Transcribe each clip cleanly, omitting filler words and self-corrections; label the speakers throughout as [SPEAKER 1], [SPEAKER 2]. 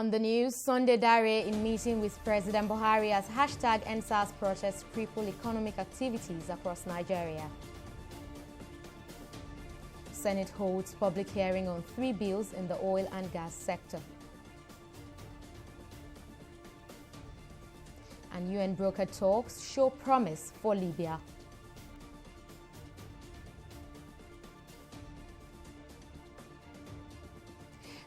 [SPEAKER 1] On the news, Sunday Dare in meeting with President Buhari as hashtag EndSARS protests cripple economic activities across Nigeria. Senate holds public hearing on 3 bills in the oil and gas sector. And UN broker talks show promise for Libya.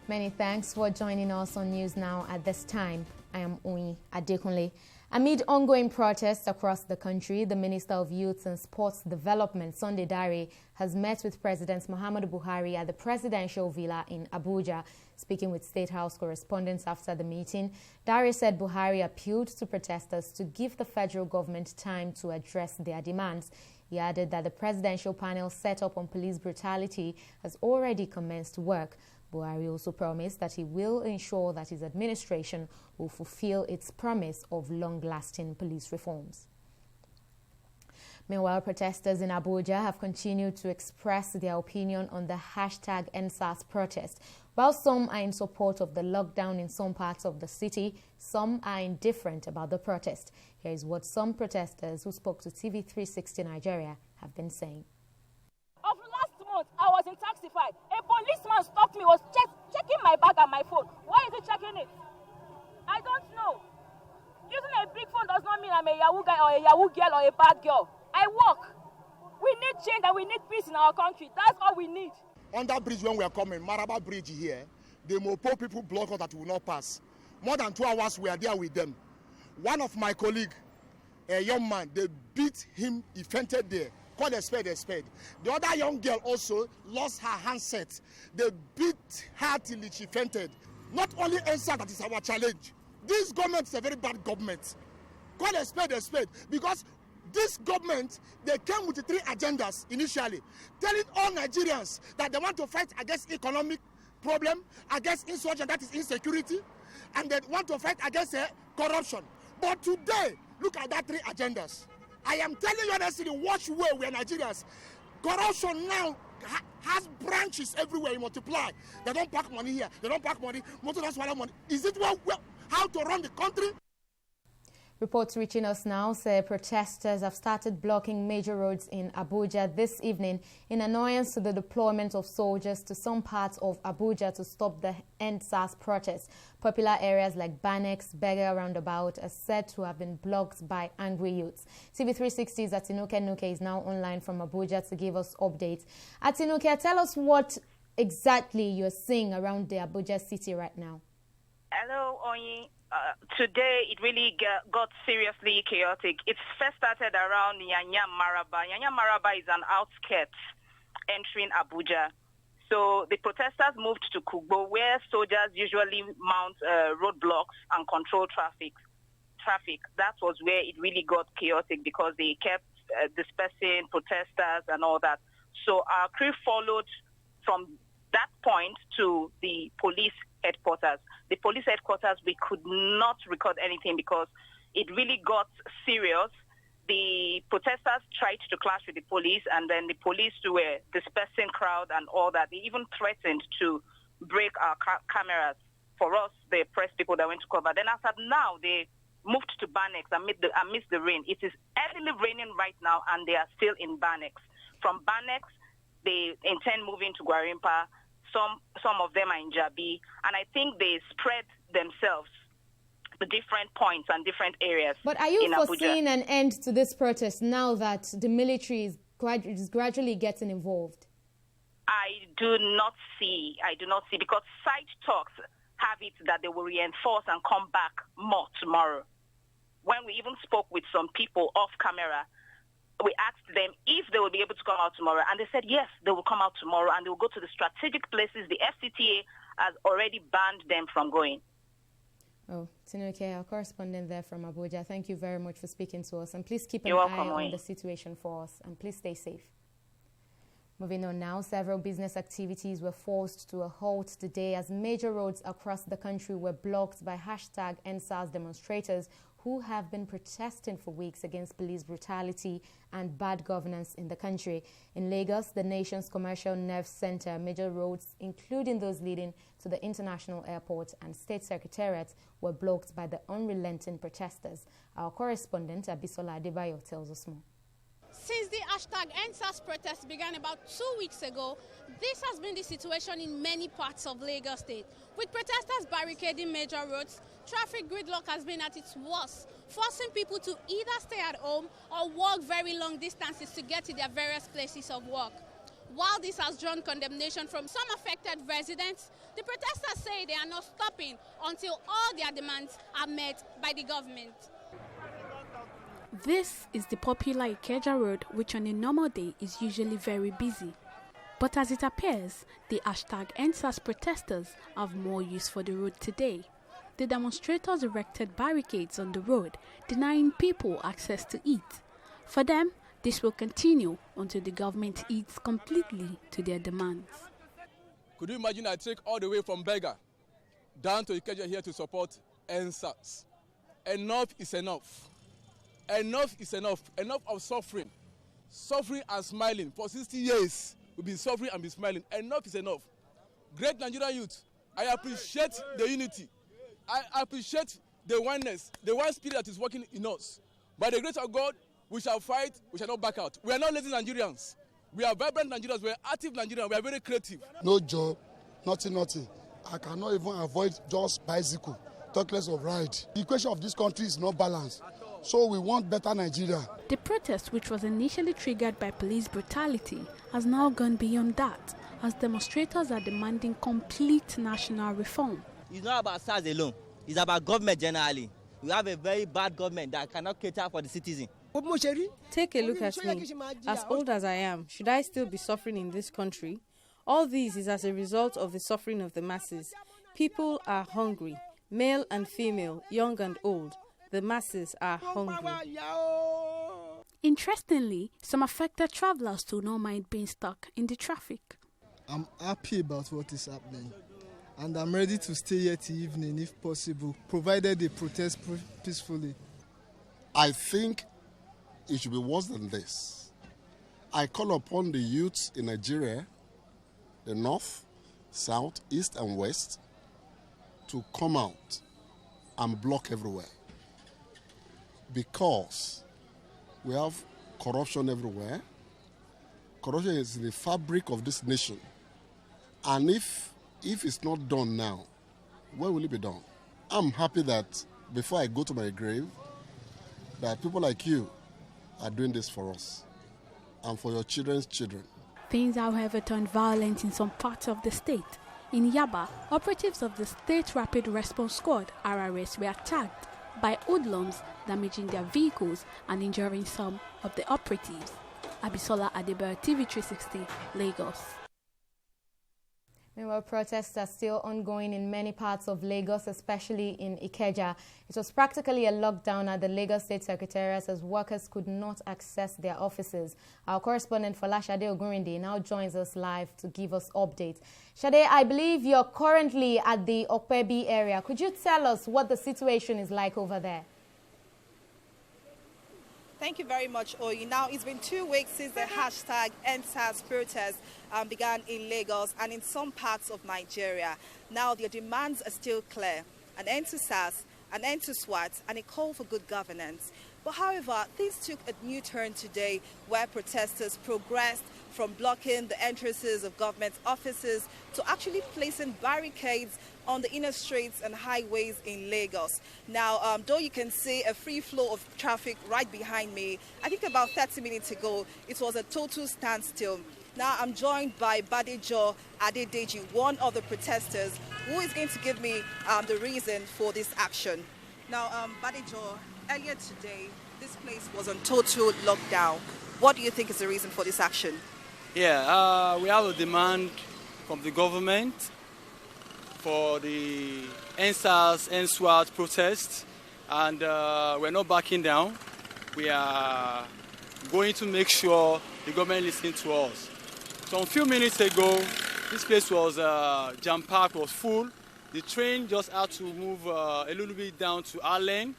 [SPEAKER 1] Many thanks for joining us on News Now at this time. I am Oyi Adekunle. Amid ongoing protests across the country, the Minister of Youth and Sports Development, Sunday Dare, has met with President Muhammadu Buhari at the Presidential Villa in Abuja. Speaking with State House correspondents after the meeting, Dare said Buhari appealed to protesters to give the federal government time to address their demands. He added that the presidential panel set up on police brutality has already commenced work. Buhari also promised that he will ensure that his administration will fulfill its promise of long-lasting police reforms. Meanwhile, protesters in Abuja have continued to express their opinion on the hashtag EndSARS protest. While some are in support of the lockdown in some parts of the city, some are indifferent about the protest. Here is what some protesters who spoke to TV360 Nigeria have been saying.
[SPEAKER 2] Of last month, I was in Taxify. A policeman stopped me, was checking my bag and my phone. Why is he checking it? I don't know. Using a big phone does not mean I'm a Yahoo guy or a Yahoo girl or a bad girl. I work. We need change and we need peace in our country. That's all we need.
[SPEAKER 3] On that bridge when we are coming, Maraba Bridge here, the Mopo people block us that we will not pass. More than 2 hours we are there with them. One of my colleagues, a young man, they beat him, he fainted there. Call a spade a spade. The other young girl also lost her handset. They beat her till she fainted. Not only EndSARS that is our challenge. This government is a very bad government. Call a spade because this government, they came with the 3 agendas initially, telling all Nigerians that they want to fight against economic problem, against insurgency, that is insecurity, and they want to fight against corruption. But today, look at that 3 agendas. I am telling you honestly, watch where we are Nigerians. Corruption now has branches everywhere. You multiply. They don't pack money here. They don't pack money. Money. Is it how to run the country?
[SPEAKER 1] Reports reaching us now say protesters have started blocking major roads in Abuja this evening in annoyance to the deployment of soldiers to some parts of Abuja to stop the EndSARS protests. Popular areas like Banex, Bega roundabout are said to have been blocked by angry youths. TV360's Atinuke Nuke is now online from Abuja to give us updates. Atinuke, tell us what exactly you're seeing around the Abuja city right now.
[SPEAKER 4] Hello, Oyi. Today, it really got seriously chaotic. It first started around Yanya Maraba. Yanya Maraba is an outskirts entering Abuja. So the protesters moved to Kugbo, where soldiers usually mount roadblocks and control traffic. That was where it really got chaotic because they kept dispersing protesters and all that. So our crew followed from that point to the police headquarters. The police headquarters, we could not record anything because it really got serious. The protesters tried to clash with the police, and then the police were dispersing crowd and all that. They even threatened to break our cameras for us, the press people that went to cover. Then after now, they moved to Banex amidst the rain. It is heavily raining right now, and they are still in Banex. From Banex, they intend moving to Gwarimpa. Some of them are in Jabi, and I think they spread themselves to different points and different areas.
[SPEAKER 1] But are you foreseeing
[SPEAKER 4] Abuja.
[SPEAKER 1] An end to this protest now that the military is gradually getting involved?
[SPEAKER 4] I do not see because side talks have it that they will reinforce and come back more tomorrow. When we even spoke with some people off camera, we asked them if they will be able to come out tomorrow, and they said yes, they will come out tomorrow, and they will go to the strategic places. The FCTA has already banned them from going.
[SPEAKER 1] Oh, Tinuke, our correspondent there from Abuja, thank you very much for speaking to us, and please keep an
[SPEAKER 4] You're
[SPEAKER 1] eye
[SPEAKER 4] welcome,
[SPEAKER 1] on the situation for us, and please stay safe. Moving on now, several business activities were forced to a halt today as major roads across the country were blocked by hashtag EndSARS demonstrators who have been protesting for weeks against police brutality and bad governance in the country. In Lagos, the nation's commercial nerve center, major roads, including those leading to the international airport and state secretariat, were blocked by the unrelenting protesters. Our correspondent, Abisola Adebayo, tells us more.
[SPEAKER 5] Since the #EndSARS protest began about 2 weeks ago, this has been the situation in many parts of Lagos State. With protesters barricading major roads, traffic gridlock has been at its worst, forcing people to either stay at home or walk very long distances to get to their various places of work. While this has drawn condemnation from some affected residents, the protesters say they are not stopping until all their demands are met by the government. This is the popular Ikeja Road, which on a normal day is usually very busy. But as it appears, the #EndSARS protesters have more use for the road today. The demonstrators erected barricades on the road, denying people access to eat. For them, this will continue until the government eats completely to their demands.
[SPEAKER 6] Could you imagine I trek all the way from Berger down to Ikeja here to support EndSARS? Enough is enough. Enough is enough. Enough of suffering. Suffering and smiling. For 60 years, we've been suffering and been smiling. Enough is enough. Great Nigerian youth, I appreciate the unity. I appreciate the oneness, the one spirit that is working in us. By the grace of God, we shall fight, we shall not back out. We are not lazy Nigerians. We are vibrant Nigerians, we are active Nigerians, we are very creative.
[SPEAKER 3] No job, nothing. I cannot even avoid just bicycle, talk less of ride. The equation of this country is not balanced. So we want better Nigeria.
[SPEAKER 5] The protest, which was initially triggered by police brutality, has now gone beyond that, as demonstrators are demanding complete national reform.
[SPEAKER 7] It's not about SARS alone. It's about government generally. We have a very bad government that cannot cater for the citizen.
[SPEAKER 8] Take a look at me. As old as I am, should I still be suffering in this country? All this is as a result of the suffering of the masses. People are hungry, male and female, young and old. The masses are hungry.
[SPEAKER 5] Interestingly, some affected travelers do not mind being stuck in the traffic.
[SPEAKER 9] I'm happy about what is happening, and I'm ready to stay here till evening if possible, provided they protest peacefully.
[SPEAKER 3] I think it should be worse than this. I call upon the youths in Nigeria, the north, south, east and west, to come out and block everywhere. Because we have corruption everywhere. Corruption is in the fabric of this nation. And if it's not done now, when will it be done? I'm happy that before I go to my grave, that people like you are doing this for us and for your children's children.
[SPEAKER 5] Things, however, turned violent in some parts of the state. In Yaba, operatives of the State Rapid Response Squad, RRS, were attacked by hoodlums, damaging their vehicles and injuring some of the operatives. Abisola Adebayo, TV360, Lagos.
[SPEAKER 1] Meanwhile, protests are still ongoing in many parts of Lagos, especially in Ikeja. It was practically a lockdown at the Lagos State Secretariat as workers could not access their offices. Our correspondent Folashade Ogurinde now joins us live to give us updates. Shade, I believe you're currently at the Okpebi area. Could you tell us what the situation is like over there?
[SPEAKER 10] Thank you very much, Oyi. Now, it's been 2 weeks since the #EndSARS protest began in Lagos and in some parts of Nigeria. Now, their demands are still clear: an end to SARS, an end to SWAT, and a call for good governance. But however, things took a new turn today, where protesters progressed from blocking the entrances of government offices to actually placing barricades on the inner streets and highways in Lagos. Now, though you can see a free flow of traffic right behind me, I think about 30 minutes ago, it was a total standstill. Now, I'm joined by Badejo Adedeji, one of the protesters, who is going to give me the reason for this action. Now, Badejo, earlier today, this place was on total lockdown. What do you think is the reason for this action?
[SPEAKER 11] Yeah, we have a demand from the government for the EndSARS, EndSWAT protest, and we're not backing down. We are going to make sure the government listens to us. So a few minutes ago, this place was jam-packed, was full. The train just had to move a little bit down to our lane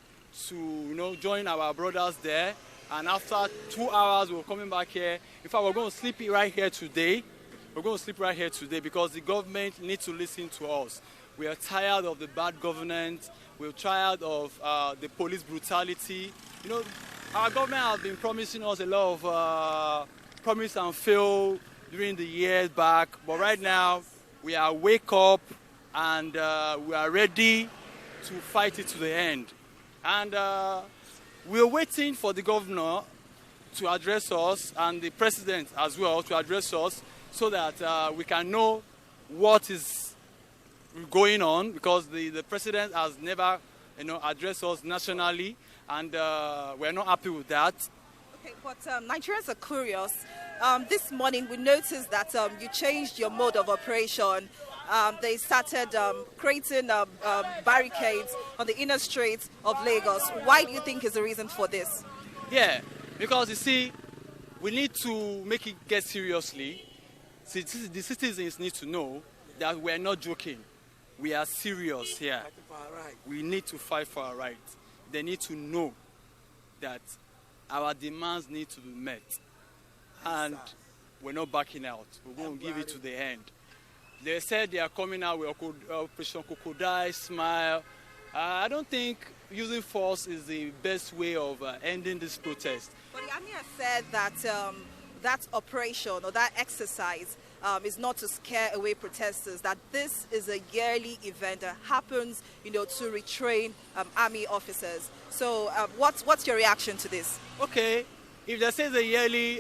[SPEAKER 11] to join our brothers there. And after 2 hours, we're coming back here. In fact, we're going to sleep right here today. We're going to sleep right here today because the government needs to listen to us. We are tired of the bad governance. We're tired of the police brutality. Our government has been promising us a lot of promise and fail during the years back. But right now, we are wake up and we are ready to fight it to the end. And we're waiting for the governor to address us and the president as well to address us so that we can know what is going on, because the president has never addressed us nationally, and we're not happy with that.
[SPEAKER 10] Okay, but Nigerians are curious. This morning we noticed that you changed your mode of operation. They started creating barricades on the inner streets of Lagos. Why do you think is the reason for this?
[SPEAKER 11] Yeah, because you see, we need to make it get seriously. See, the citizens need to know that we're not joking. We are serious here. We need to fight for our rights. They need to know that our demands need to be met. And we're not backing out. We're going to give it to the end. They said they are coming out with Operation Crocodile Smile. I don't think using force is the best way of ending this protest.
[SPEAKER 10] But the army has said that that operation or that exercise is not to scare away protesters, that this is a yearly event that happens, to retrain army officers. So what's your reaction to this?
[SPEAKER 11] Okay, if they say it's a yearly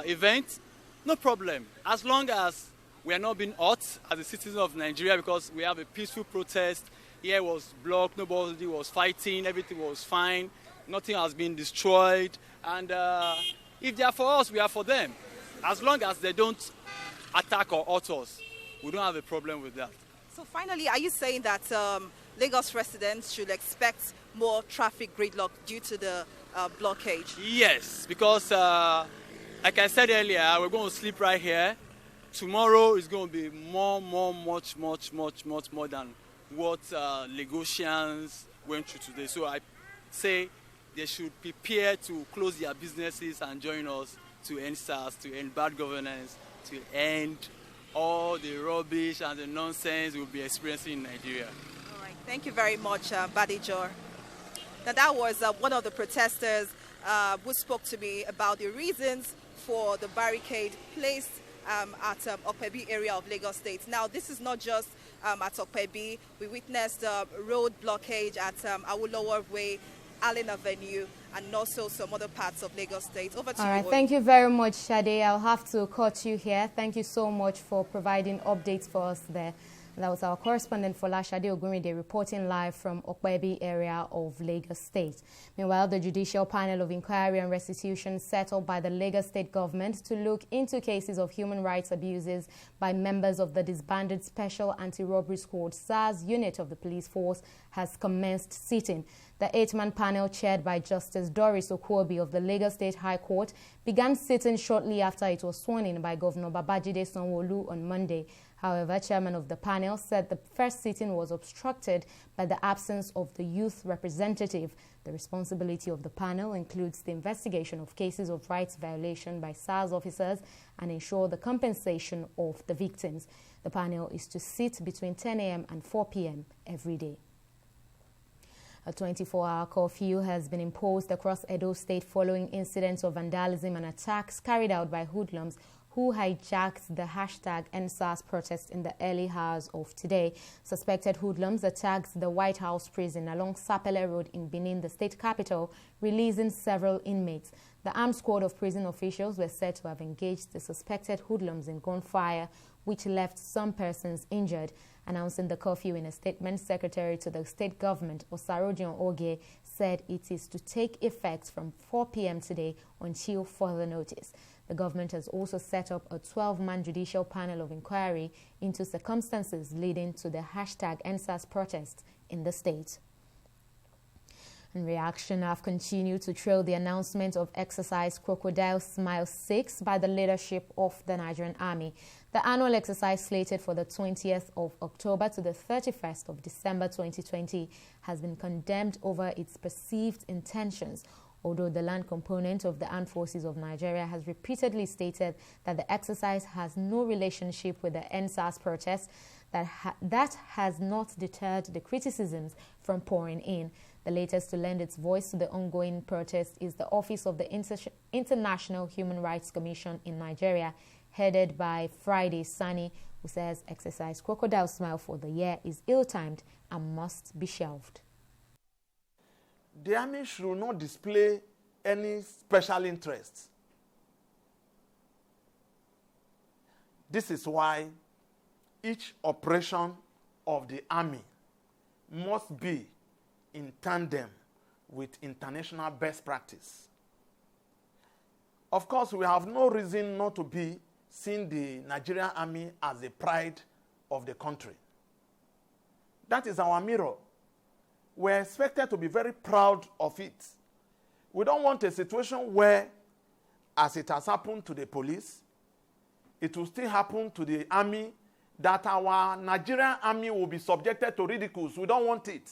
[SPEAKER 11] event, no problem. As long as we are not being hurt as a citizen of Nigeria, because we have a peaceful protest. Here was blocked, nobody was fighting, everything was fine, nothing has been destroyed. And if they are for us, we are for them. As long as they don't attack or hurt us, we don't have a problem with that.
[SPEAKER 10] So finally, are you saying that Lagos residents should expect more traffic gridlock due to the blockade?
[SPEAKER 11] Yes, because like I said earlier, we're going to sleep right here. Tomorrow is going to be much more than what Lagosians went through today. So I say they should prepare to close their businesses and join us to end SARS, to end bad governance, to end all the rubbish and the nonsense we'll be experiencing in Nigeria.
[SPEAKER 10] All right. Thank you very much, Badijor. Now that was one of the protesters who spoke to me about the reasons for the barricade placed at Okpebi area of Lagos State. Now, this is not just at Okpebi. We witnessed road blockage at Awolowo Way, Allen Avenue, and also some other parts of Lagos State. Over to you.
[SPEAKER 1] All right, thank you very much, Sade. I'll have to cut you here. Thank you so much for providing updates for us there. That was our correspondent Fola Sade Ogunrinde reporting live from Okpebi area of Lagos State. Meanwhile, the Judicial Panel of Inquiry and Restitution set up by the Lagos State government to look into cases of human rights abuses by members of the disbanded Special Anti-Robbery Squad SARS unit of the police force has commenced sitting. The 8-man panel, chaired by Justice Doris Okwobi of the Lagos State High Court, began sitting shortly after it was sworn in by Governor Babajide Sanwo-Olu on Monday. However, chairman of the panel said the first sitting was obstructed by the absence of the youth representative. The responsibility of the panel includes the investigation of cases of rights violation by SARS officers and ensure the compensation of the victims. The panel is to sit between 10 a.m. and 4 p.m. every day. A 24-hour curfew has been imposed across Edo State following incidents of vandalism and attacks carried out by hoodlums who hijacked the #EndSARS protest in the early hours of today. Suspected hoodlums attacked the White House prison along Sapele Road in Benin, the state capital, releasing several inmates. The armed squad of prison officials were said to have engaged the suspected hoodlums in gunfire, which left some persons injured. Announcing the curfew in a statement, Secretary to the state government, Osarodion Oge, said it is to take effect from 4 p.m. today until further notice. The government has also set up a 12-man judicial panel of inquiry into circumstances leading to the #EndSARS protest in the state. In reaction, have continued to trail the announcement of exercise Crocodile Smile 6 by the leadership of the Nigerian Army. The annual exercise, slated for the 20th of October to the 31st of December 2020, has been condemned over its perceived intentions. Although the land component of the Armed Forces of Nigeria has repeatedly stated that the exercise has no relationship with the NSAS protests, that has not deterred the criticisms from pouring in. The latest to lend its voice to the ongoing protest is the Office of the International Human Rights Commission in Nigeria, headed by Friday Sani, who says exercise Crocodile Smile for the year is ill-timed and must be shelved.
[SPEAKER 12] The army should not display any special interest. This is why each operation of the army must be in tandem with international best practice. Of course, we have no reason not to be seeing the Nigerian army as the pride of the country. That is our mirror. We're expected to be very proud of it. We don't want a situation where, as it has happened to the police, it will still happen to the army, that our Nigerian army will be subjected to ridicules. We don't want it.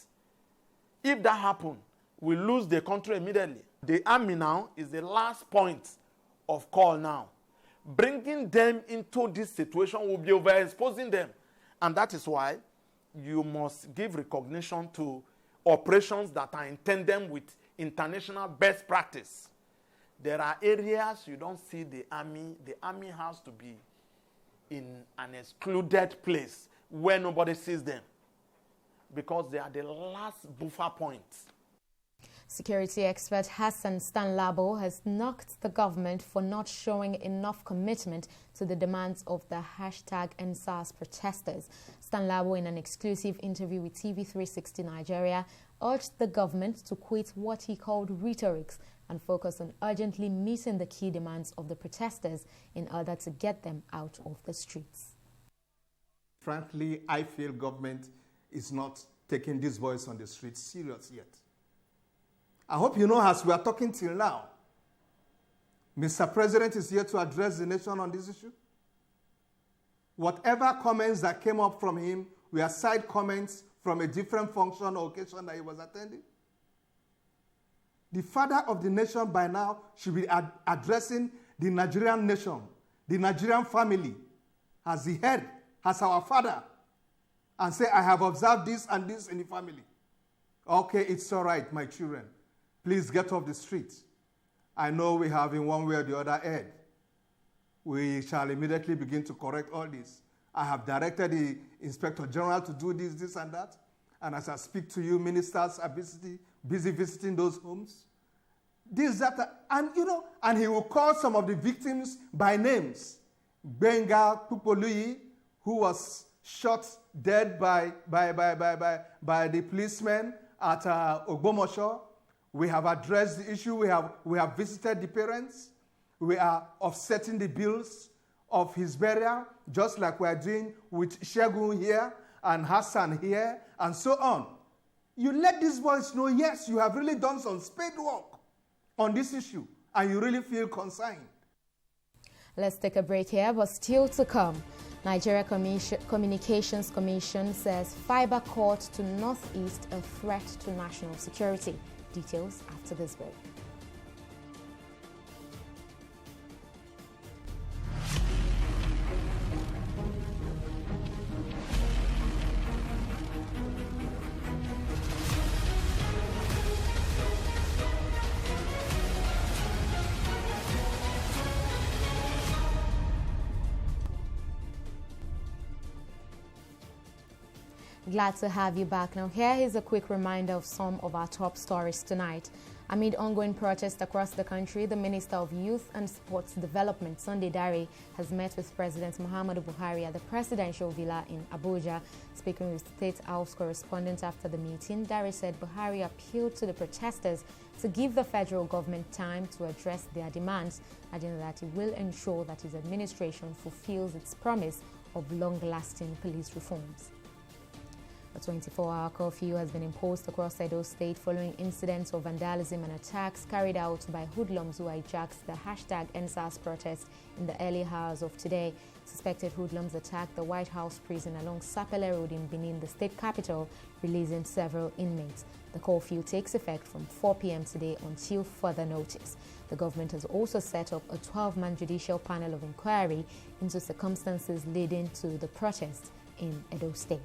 [SPEAKER 12] If that happens, we lose the country immediately. The army now is the last point of call now. Bringing them into this situation will be overexposing them. And that is why you must give recognition to operations that are intended with international best practice. There are areas you don't see the army. The army has to be in an excluded place where nobody sees them, because they are the last buffer points.
[SPEAKER 1] Security expert Hassan Stanlabo has knocked the government for not showing enough commitment to the demands of the #NSAS protesters. Stanlabo, in an exclusive interview with TV360 Nigeria, urged the government to quit what he called rhetorics and focus on urgently meeting the key demands of the protesters in order to get them out of the streets.
[SPEAKER 13] Frankly, I feel government is not taking this voice on the streets serious yet. I hope you know, as we are talking till now, Mr. President is here to address the nation on this issue. Whatever comments that came up from him were side comments from a different function or occasion that he was attending. The father of the nation by now should be addressing the Nigerian nation, the Nigerian family, as the head, as our father, and say, I have observed this and this in the family. Okay, it's all right, my children. Please get off the street. I know we have in one way or the other erred. We shall immediately begin to correct all this. I have directed the Inspector General to do this, this, and that. And as I speak to you, ministers are busy visiting those homes. This, that, and you know, and he will call some of the victims by names. Benga Pupoluyi, who was shot dead by the policemen at Ogbomosho. We have addressed the issue. We have visited the parents. We are offsetting the bills of his burial, just like we are doing with Shegun here and Hassan here, and so on. You let these boys know, yes, you have really done some spade work on this issue, and you really feel concerned.
[SPEAKER 1] Let's take a break here, but still to come. Nigeria Communications Commission says fiber cord to Northeast a threat to national security. Details after this break. Glad to have you back. Now, here is a quick reminder of some of our top stories tonight. Amid ongoing protests across the country, the Minister of Youth and Sports Development, Sunday Dare, has met with President Muhammadu Buhari at the Presidential Villa in Abuja. Speaking with State House correspondent after the meeting, Dare said Buhari appealed to the protesters to give the federal government time to address their demands, adding that he will ensure that his administration fulfills its promise of long-lasting police reforms. A 24-hour curfew has been imposed across Edo State following incidents of vandalism and attacks carried out by hoodlums who hijacked the #EndSARS protest in the early hours of today. Suspected hoodlums attacked the White House prison along Sapele Road in Benin, the state capital, releasing several inmates. The curfew takes effect from 4 p.m. today until further notice. The government has also set up a 12-man judicial panel of inquiry into circumstances leading to the protest in Edo State.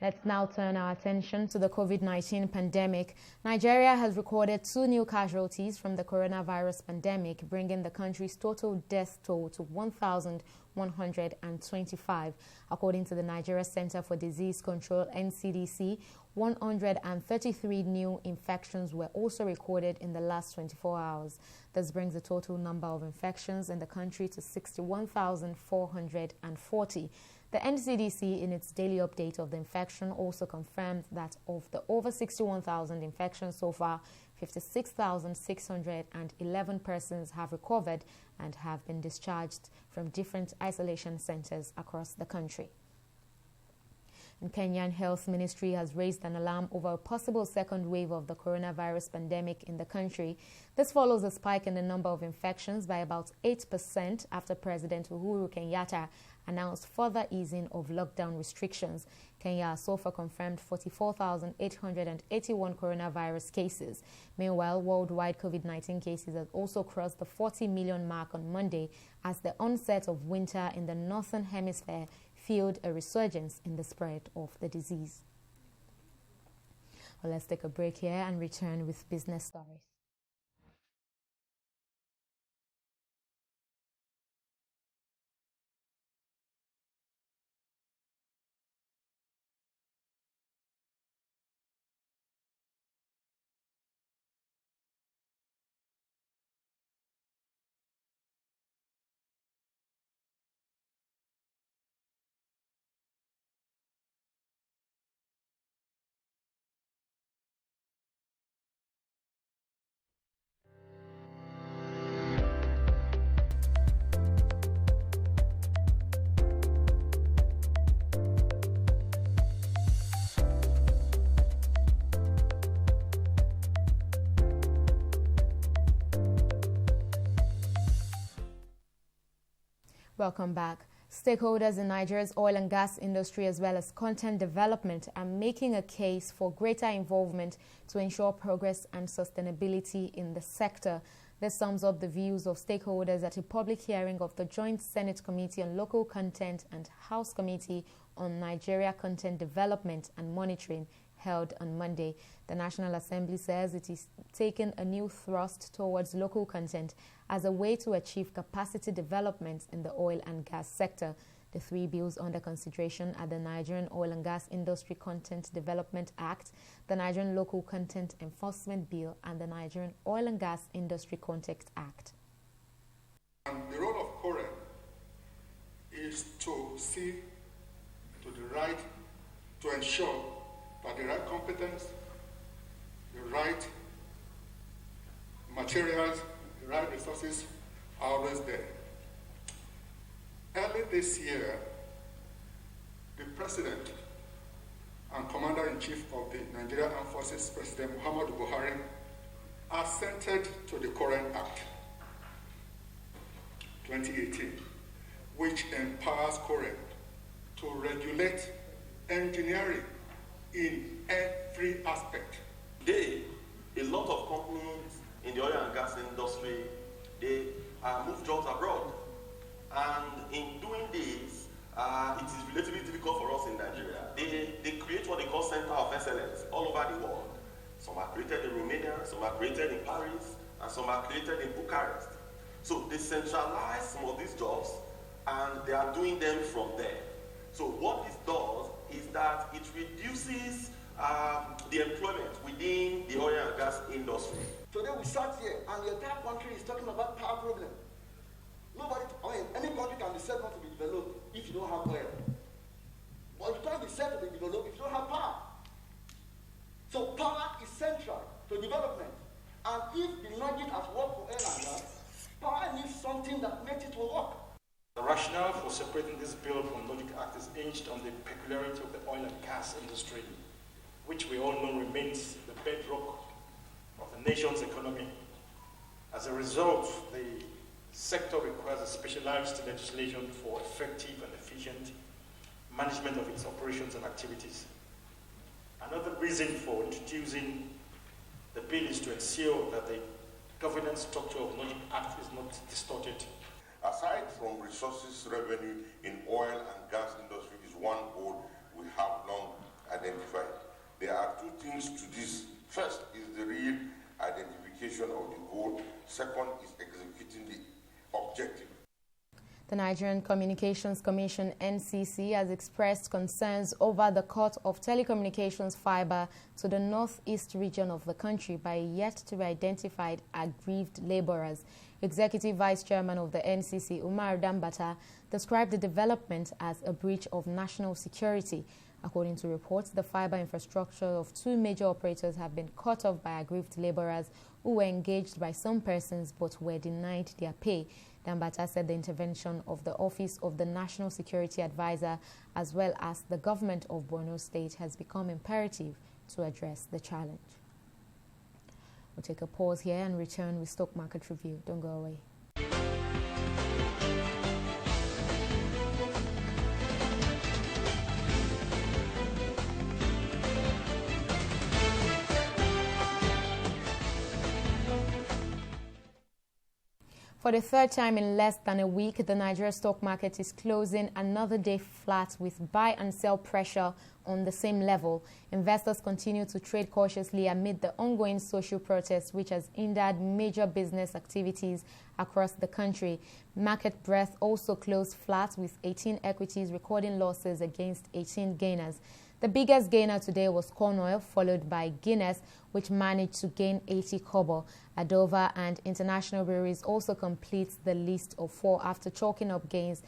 [SPEAKER 1] Let's now turn our attention to the COVID-19 pandemic. Nigeria has recorded 2 new casualties from the coronavirus pandemic, bringing the country's total death toll to 1,125. According to the Nigeria Center for Disease Control, NCDC, 133 new infections were also recorded in the last 24 hours. This brings the total number of infections in the country to 61,440. The NCDC, in its daily update of the infection, also confirmed that of the over 61,000 infections so far, 56,611 persons have recovered and have been discharged from different isolation centers across the country. The Kenyan Health Ministry has raised an alarm over a possible second wave of the coronavirus pandemic in the country. This follows a spike in the number of infections by about 8% after President Uhuru Kenyatta announced further easing of lockdown restrictions. Kenya has so far confirmed 44,881 coronavirus cases. Meanwhile, worldwide COVID-19 cases have also crossed the 40 million mark on Monday as the onset of winter in the northern hemisphere fueled a resurgence in the spread of the disease. Well, let's take a break here and return with business stories. Welcome back. Stakeholders in Nigeria's oil and gas industry as well as content development are making a case for greater involvement to ensure progress and sustainability in the sector. This sums up the views of stakeholders at a public hearing of the Joint Senate Committee on Local Content and House Committee on Nigeria Content Development and Monitoring held on Monday. The National Assembly says it is taking a new thrust towards local content as a way to achieve capacity development in the oil and gas sector. The 3 bills under consideration are the Nigerian Oil and Gas Industry Content Development Act, the Nigerian Local Content Enforcement Bill, and the Nigerian Oil and Gas Industry Content Act.
[SPEAKER 14] And the role of CORE is to see to the right, to ensure that the right competence, the right materials, the right resources are always there. Early this year, the President and Commander-in-Chief of the Nigerian Armed Forces, President Muhammadu Buhari, assented to the current Act 2018, which empowers CORE to regulate engineering in every aspect.
[SPEAKER 15] Today, a lot of companies in the oil and gas industry, they move jobs abroad. And in doing this, it is relatively difficult for us in Nigeria. They create what they call Center of Excellence all over the world. Some are created in Romania, some are created in Paris, and some are created in Bucharest. So they centralize some of these jobs and they are doing them from there. So what this does is that it reduces the employment within the oil and gas industry.
[SPEAKER 16] Today we sat here and the entire country is talking about power problem. Nobody, any country can be said not to be developed if you don't have oil. But you can't be said to be developed if you don't have power. So power is central to development. And if the logic has worked for oil and gas, power needs something that makes it work.
[SPEAKER 17] The rationale for separating this bill from Logic Act is hinged on the peculiarity of the oil and gas industry, which we all know remains the bedrock of the nation's economy. As a result, the sector requires a specialized legislation for effective and efficient management of its operations and activities. Another reason for introducing the bill is to ensure that the governance structure of Logic Act is not distorted.
[SPEAKER 18] Aside from resources revenue in oil and gas industry is one goal we have long identified. There are two things to this. First is the real identification of the goal. Second is executing the objective.
[SPEAKER 1] The Nigerian Communications Commission, NCC, has expressed concerns over the cut of telecommunications fiber to the northeast region of the country by yet-to-be-identified aggrieved laborers. Executive Vice Chairman of the NCC, Umar Dambata, described the development as a breach of national security. According to reports, the fiber infrastructure of two major operators have been cut off by aggrieved laborers who were engaged by some persons but were denied their pay. Dambata said the intervention of the Office of the National Security Advisor as well as the government of Borno State has become imperative to address the challenge. We'll take a pause here and return with Stock Market Review. Don't go away. For the third time in less than a week, the Nigeria stock market is closing another day flat with buy and sell pressure on the same level. Investors continue to trade cautiously amid the ongoing social protests, which has hindered major business activities across the country. Market breadth also closed flat with 18 equities recording losses against 18 gainers. The biggest gainer today was corn oil, followed by Guinness, which managed to gain 80 kobo. Adova and International Breweries also completes the list of 4 after chalking up gains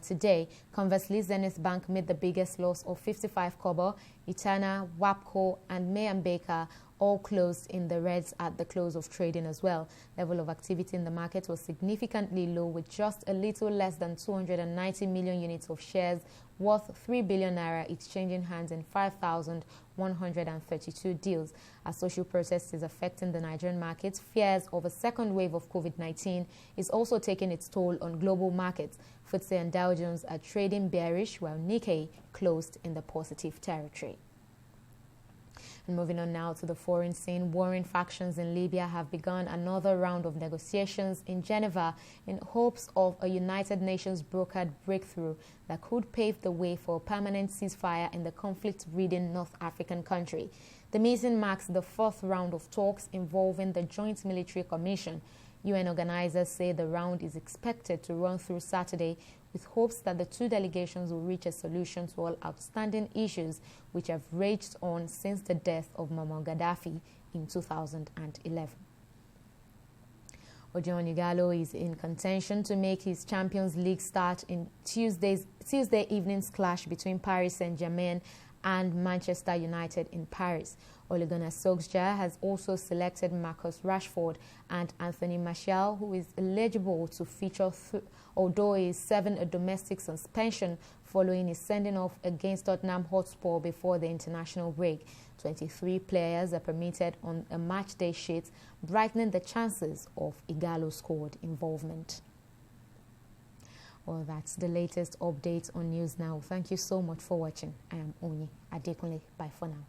[SPEAKER 1] today. Conversely, Zenith Bank made the biggest loss of 55 kobo. Itana, Wapco and May & Baker all closed in the reds at the close of trading as well. Level of activity in the market was significantly low, with just a little less than 290 million units of shares worth 3 billion naira exchanging hands in 5,132 deals. As social protests is affecting the Nigerian markets, fears of a second wave of COVID-19 is also taking its toll on global markets. FTSE and Dow Jones are trading bearish, while Nikkei closed in the positive territory. And moving on now to the foreign scene, warring factions in Libya have begun another round of negotiations in Geneva in hopes of a United Nations brokered breakthrough that could pave the way for a permanent ceasefire in the conflict-ridden North African country. The meeting marks the 4th round of talks involving the Joint Military Commission. UN organizers say the round is expected to run through Saturday, with hopes that the two delegations will reach a solution to all outstanding issues which have raged on since the death of Muammar Gaddafi in 2011. Odion Igalo is in contention to make his Champions League start in Tuesday evening's clash between Paris Saint-Germain and Manchester United in Paris. Ole Gunnar Solskjaer has also selected Marcus Rashford and Anthony Martial, who is eligible to feature, although he is serving a domestic suspension following his sending off against Tottenham Hotspur before the international break. 23 players are permitted on a match day sheet, brightening the chances of Igalo's squad involvement. Well, that's the latest update on News Now. Thank you so much for watching. I am Onyi Adekunle. Bye for now.